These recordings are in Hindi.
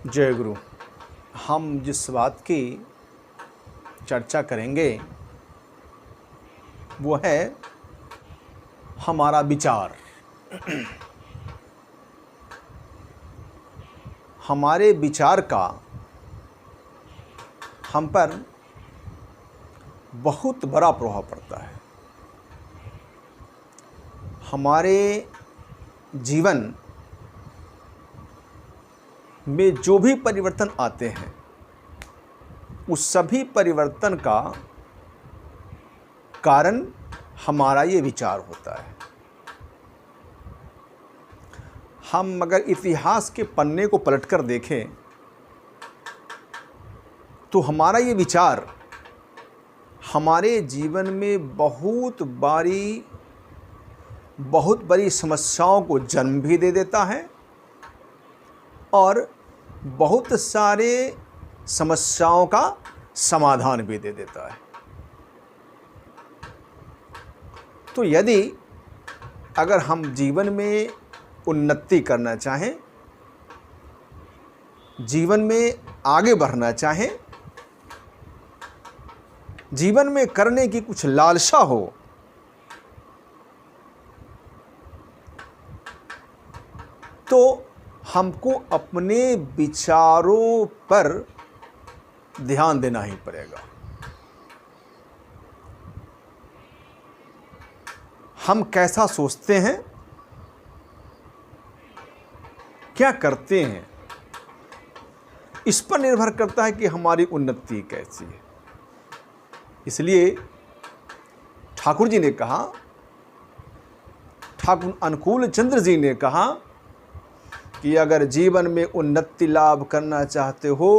जय गुरु। हम जिस बात की चर्चा करेंगे वो है हमारा विचार। हमारे विचार का हम पर बहुत बड़ा प्रभाव पड़ता है। हमारे जीवन में जो भी परिवर्तन आते हैं उस सभी परिवर्तन का कारण हमारा ये विचार होता है। हम अगर इतिहास के पन्ने को पलटकर देखें तो हमारा ये विचार हमारे जीवन में बहुत बड़ी समस्याओं को जन्म भी दे देता है और बहुत सारे समस्याओं का समाधान भी दे देता है। तो यदि अगर हम जीवन में उन्नति करना चाहें, जीवन में आगे बढ़ना चाहें, जीवन में करने की कुछ लालसा हो, तो हमको अपने विचारों पर ध्यान देना ही पड़ेगा। हम कैसा सोचते हैं, क्या करते हैं, इस पर निर्भर करता है कि हमारी उन्नति कैसी है। इसलिए ठाकुर जी ने कहा, ठाकुर अनुकूल चंद्र जी ने कहा कि अगर जीवन में उन्नति लाभ करना चाहते हो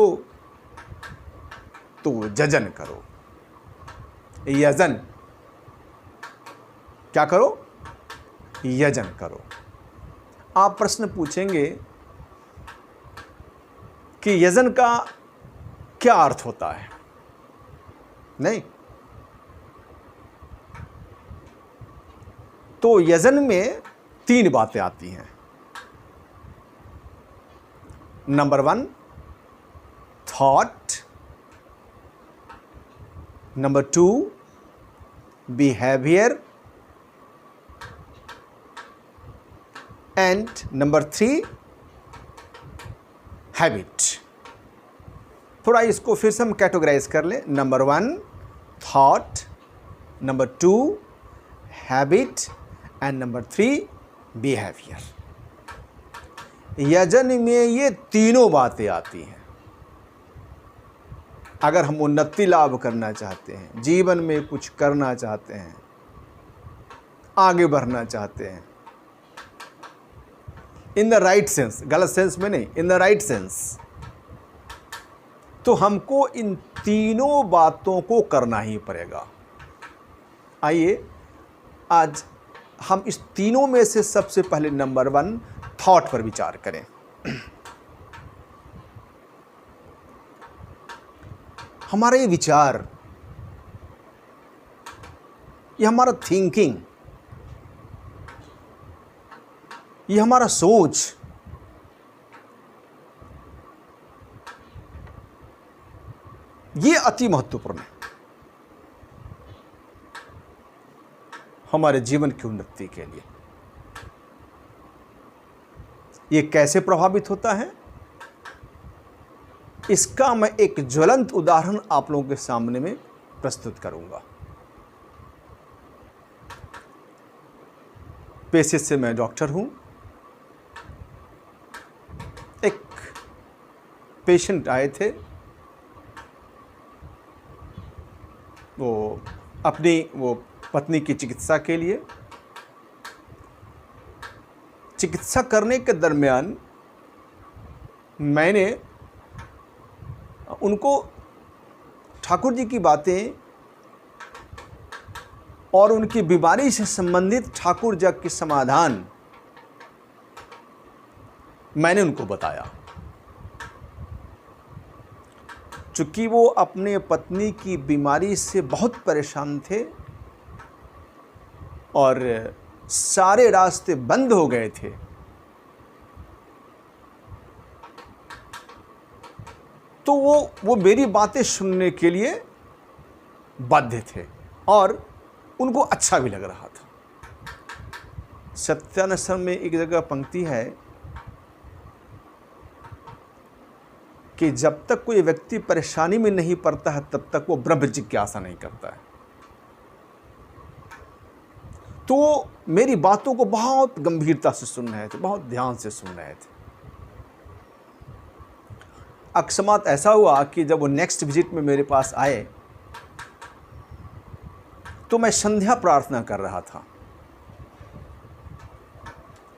तो यजन करो। यजन क्या करो? यजन करो। आप प्रश्न पूछेंगे कि यजन का क्या अर्थ होता है? नहीं, तो यजन में 3 बातें आती हैं। Number 1 thought, number 2 behaviour and number 3 habit. थोड़ा इसको फिर से हम कैटेगराइज कर लें। Number 1 thought, number 2 habit and number 3 behaviour. यजन में ये तीनों बातें आती हैं। अगर हम उन्नति लाभ करना चाहते हैं, जीवन में कुछ करना चाहते हैं, आगे बढ़ना चाहते हैं, इन द राइट सेंस, गलत सेंस में नहीं, इन द राइट सेंस, तो हमको इन तीनों बातों को करना ही पड़ेगा। आइए आज हम इस तीनों में से सबसे पहले नंबर 1 थॉट पर विचार करें। हमारा ये विचार, ये हमारा थिंकिंग, ये हमारा सोच, ये अति महत्वपूर्ण है हमारे जीवन की उन्नति के लिए। ये कैसे प्रभावित होता है, इसका मैं एक ज्वलंत उदाहरण आप लोगों के सामने में प्रस्तुत करूंगा। पेशे से मैं डॉक्टर हूं। एक पेशेंट आए थे, वो अपनी पत्नी की चिकित्सा के लिए। चिकित्सा करने के दरमियान मैंने उनको ठाकुर जी की बातें और उनकी बीमारी से संबंधित ठाकुर जी के समाधान मैंने उनको बताया। चूंकि वो अपने पत्नी की बीमारी से बहुत परेशान थे और सारे रास्ते बंद हो गए थे, तो वो मेरी बातें सुनने के लिए बाध्य थे और उनको अच्छा भी लग रहा था। सत्यान्वेषण में एक जगह पंक्ति है कि जब तक कोई व्यक्ति परेशानी में नहीं पड़ता है तब तक वो ब्रह्म जिज्ञासा नहीं करता है। तो मेरी बातों को बहुत गंभीरता से सुन रहे थे, बहुत ध्यान से सुन रहे थे। अकस्मात ऐसा हुआ कि जब वो नेक्स्ट विजिट में मेरे पास आए तो मैं संध्या प्रार्थना कर रहा था।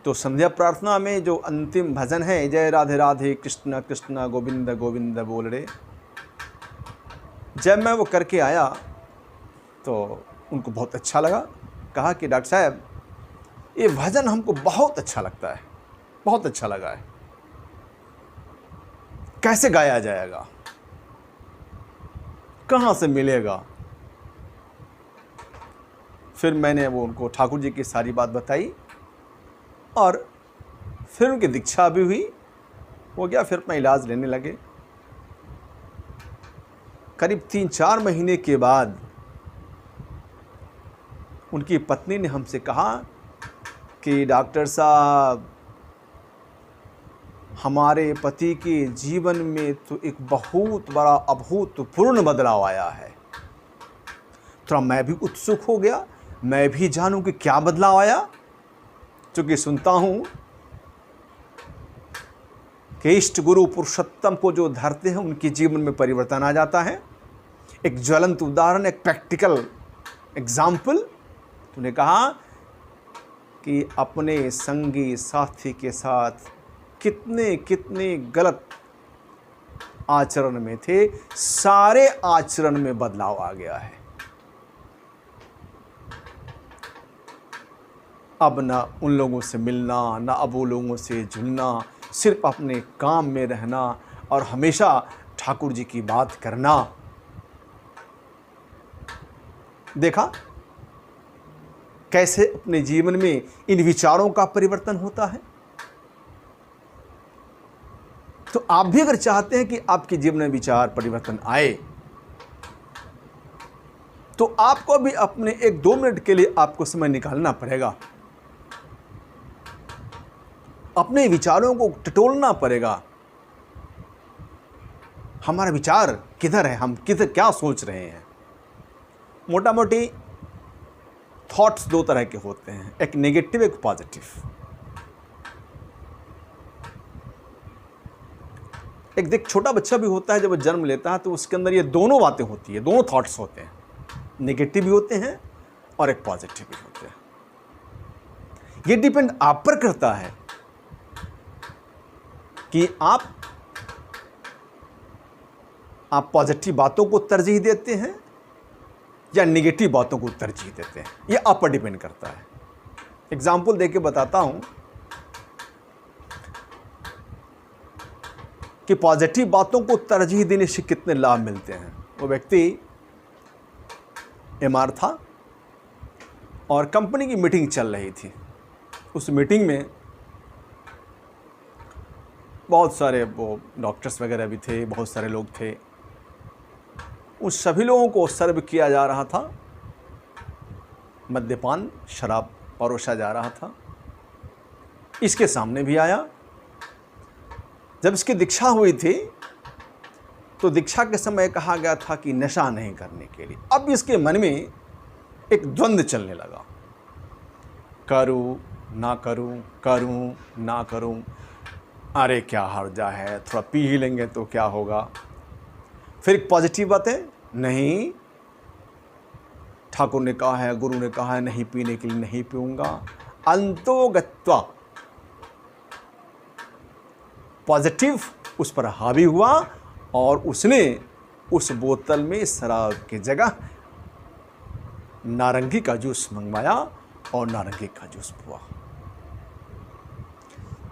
तो संध्या प्रार्थना में जो अंतिम भजन है, जय राधे राधे कृष्ण कृष्ण गोविंद गोविंद बोल रे, जब मैं वो करके आया तो उनको बहुत अच्छा लगा। कहा कि डॉक्टर साहब ये भजन हमको बहुत अच्छा लगता है, बहुत अच्छा लगा है, कैसे गाया जाएगा, कहाँ से मिलेगा। फिर मैंने वो उनको ठाकुर जी की सारी बात बताई और फिर उनकी दीक्षा भी हुई, हो गया। फिर अपना इलाज लेने लगे। करीब 3-4 महीने के बाद उनकी पत्नी ने हमसे कहा कि डॉक्टर साहब हमारे पति के जीवन में तो एक बहुत बड़ा अभूतपूर्व बदलाव आया है। थोड़ा मैं भी उत्सुक हो गया, मैं भी जानूं कि क्या बदलाव आया, क्योंकि सुनता हूं कि इष्ट गुरु पुरुषोत्तम को जो धरते हैं उनके जीवन में परिवर्तन आ जाता है। एक ज्वलंत उदाहरण, एक प्रैक्टिकल एग्जाम्पल। तूने कहा कि अपने संगी साथी के साथ कितने कितने गलत आचरण में थे, सारे आचरण में बदलाव आ गया है। अब ना उन लोगों से मिलना, ना अब वो लोगों से जुड़ना, सिर्फ अपने काम में रहना और हमेशा ठाकुर जी की बात करना। देखा कैसे अपने जीवन में इन विचारों का परिवर्तन होता है। तो आप भी अगर चाहते हैं कि आपके जीवन में विचार परिवर्तन आए तो आपको भी अपने 1-2 मिनट के लिए आपको समय निकालना पड़ेगा, अपने विचारों को टटोलना पड़ेगा। हमारा विचार किधर है, हम किधर क्या सोच रहे हैं। मोटा मोटी थॉट्स 2 तरह के होते हैं, एक नेगेटिव एक पॉजिटिव। एक देख छोटा बच्चा भी होता है, जब वो जन्म लेता है तो उसके अंदर ये दोनों बातें होती है, दोनों थॉट्स होते हैं, नेगेटिव भी होते हैं और एक पॉजिटिव भी होते हैं। ये डिपेंड आप पर करता है कि आप पॉजिटिव बातों को तरजीह देते हैं या नेगेटिव बातों को तरजीह देते हैं। ये आप पर डिपेंड करता है। एग्जाम्पल देके बताता हूं कि पॉजिटिव बातों को तरजीह देने से कितने लाभ मिलते हैं। वो व्यक्ति एमआर था और कंपनी की मीटिंग चल रही थी। उस मीटिंग में बहुत सारे वो डॉक्टर्स वगैरह भी थे, बहुत सारे लोग थे। उन सभी लोगों को सर्व किया जा रहा था, मद्यपान शराब परोसा जा रहा था। इसके सामने भी आया। जब इसकी दीक्षा हुई थी तो दीक्षा के समय कहा गया था कि नशा नहीं करने के लिए। अब इसके मन में एक द्वंद्व चलने लगा, करूं ना करूं, करूं ना करूं, अरे क्या हर्जा है, थोड़ा पी ही लेंगे तो क्या होगा। फिर एक पॉजिटिव बात है, नहीं ठाकुर ने कहा है, गुरु ने कहा है नहीं पीने के लिए, नहीं पीऊंगा। अंतोगत्वा पॉजिटिव उस पर हावी हुआ और उसने उस बोतल में शराब की जगह नारंगी का जूस मंगवाया और नारंगी का जूस पिया।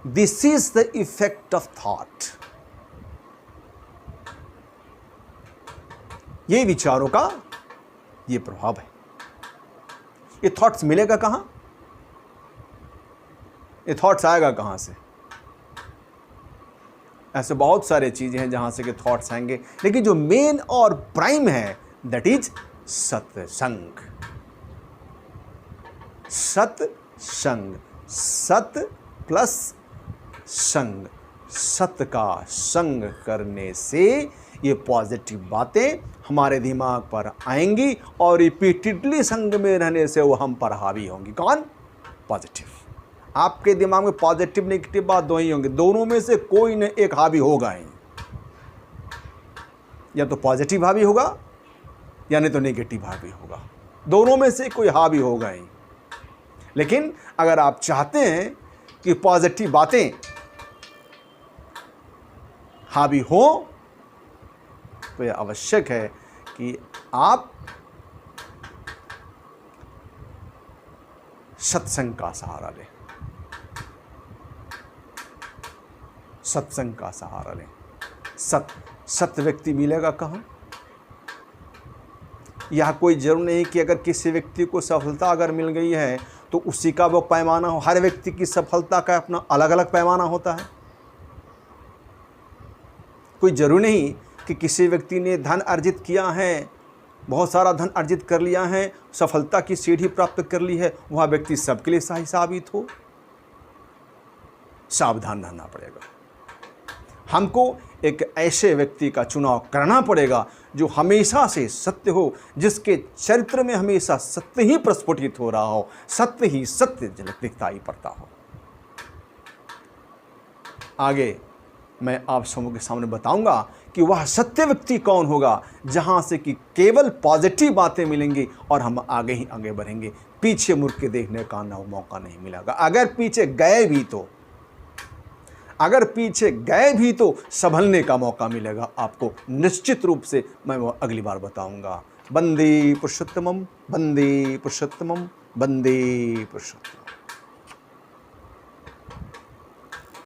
This is the effect of thought. ये विचारों का ये प्रभाव है। ये थॉट्स मिलेगा कहां, ये थॉट्स आएगा कहां से। ऐसे बहुत सारे चीज़ें हैं जहाँ से कि थॉट्स आएंगे, लेकिन जो मेन और प्राइम है दैट इज सत्संग। सत्संग, सत प्लस संग, सत का संग करने से ये पॉजिटिव बातें हमारे दिमाग पर आएंगी और रिपीटेडली संग में रहने से वो हम पर हावी होंगी। कौन? पॉजिटिव। आपके दिमाग में पॉजिटिव नेगेटिव बात दो ही होंगे, दोनों में से कोई न एक हावी होगा ही। या तो पॉजिटिव हावी होगा या नहीं तो नेगेटिव हावी होगा, दोनों में से कोई हावी होगा ही। लेकिन अगर आप चाहते हैं कि पॉजिटिव बातें हावी हो तो यह आवश्यक है कि आप सत्संग का सहारा लें। सत्संग का सहारा लें। सत्य व्यक्ति मिलेगा कहाँ? यह कोई जरूर नहीं कि अगर किसी व्यक्ति को सफलता अगर मिल गई है तो उसी का वो पैमाना हो। हर व्यक्ति की सफलता का अपना अलग अलग पैमाना होता है। कोई जरूरी नहीं कि किसी व्यक्ति ने धन अर्जित किया है, बहुत सारा धन अर्जित कर लिया है, सफलता की सीढ़ी प्राप्त कर ली है, वह व्यक्ति सबके लिए सही साबित हो। सावधान रहना पड़ेगा। हमको एक ऐसे व्यक्ति का चुनाव करना पड़ेगा जो हमेशा से सत्य हो, जिसके चरित्र में हमेशा सत्य ही प्रस्फुटित हो रहा हो, सत्य ही सत्य दिखाई पड़ता हो। आगे मैं आप सबों के सामने बताऊंगा कि वह सत्य व्यक्ति कौन होगा, जहां से कि केवल पॉजिटिव बातें मिलेंगी और हम आगे ही आगे बढ़ेंगे। पीछे मुड़ के देखने का ना मौका नहीं मिलेगा। अगर पीछे गए भी तो संभलने का मौका मिलेगा आपको, निश्चित रूप से। मैं वो अगली बार बताऊंगा। वंदे पुरुषोत्तमम, वंदे पुरुषोत्तमम, वंदे पुरुषोत्तमम।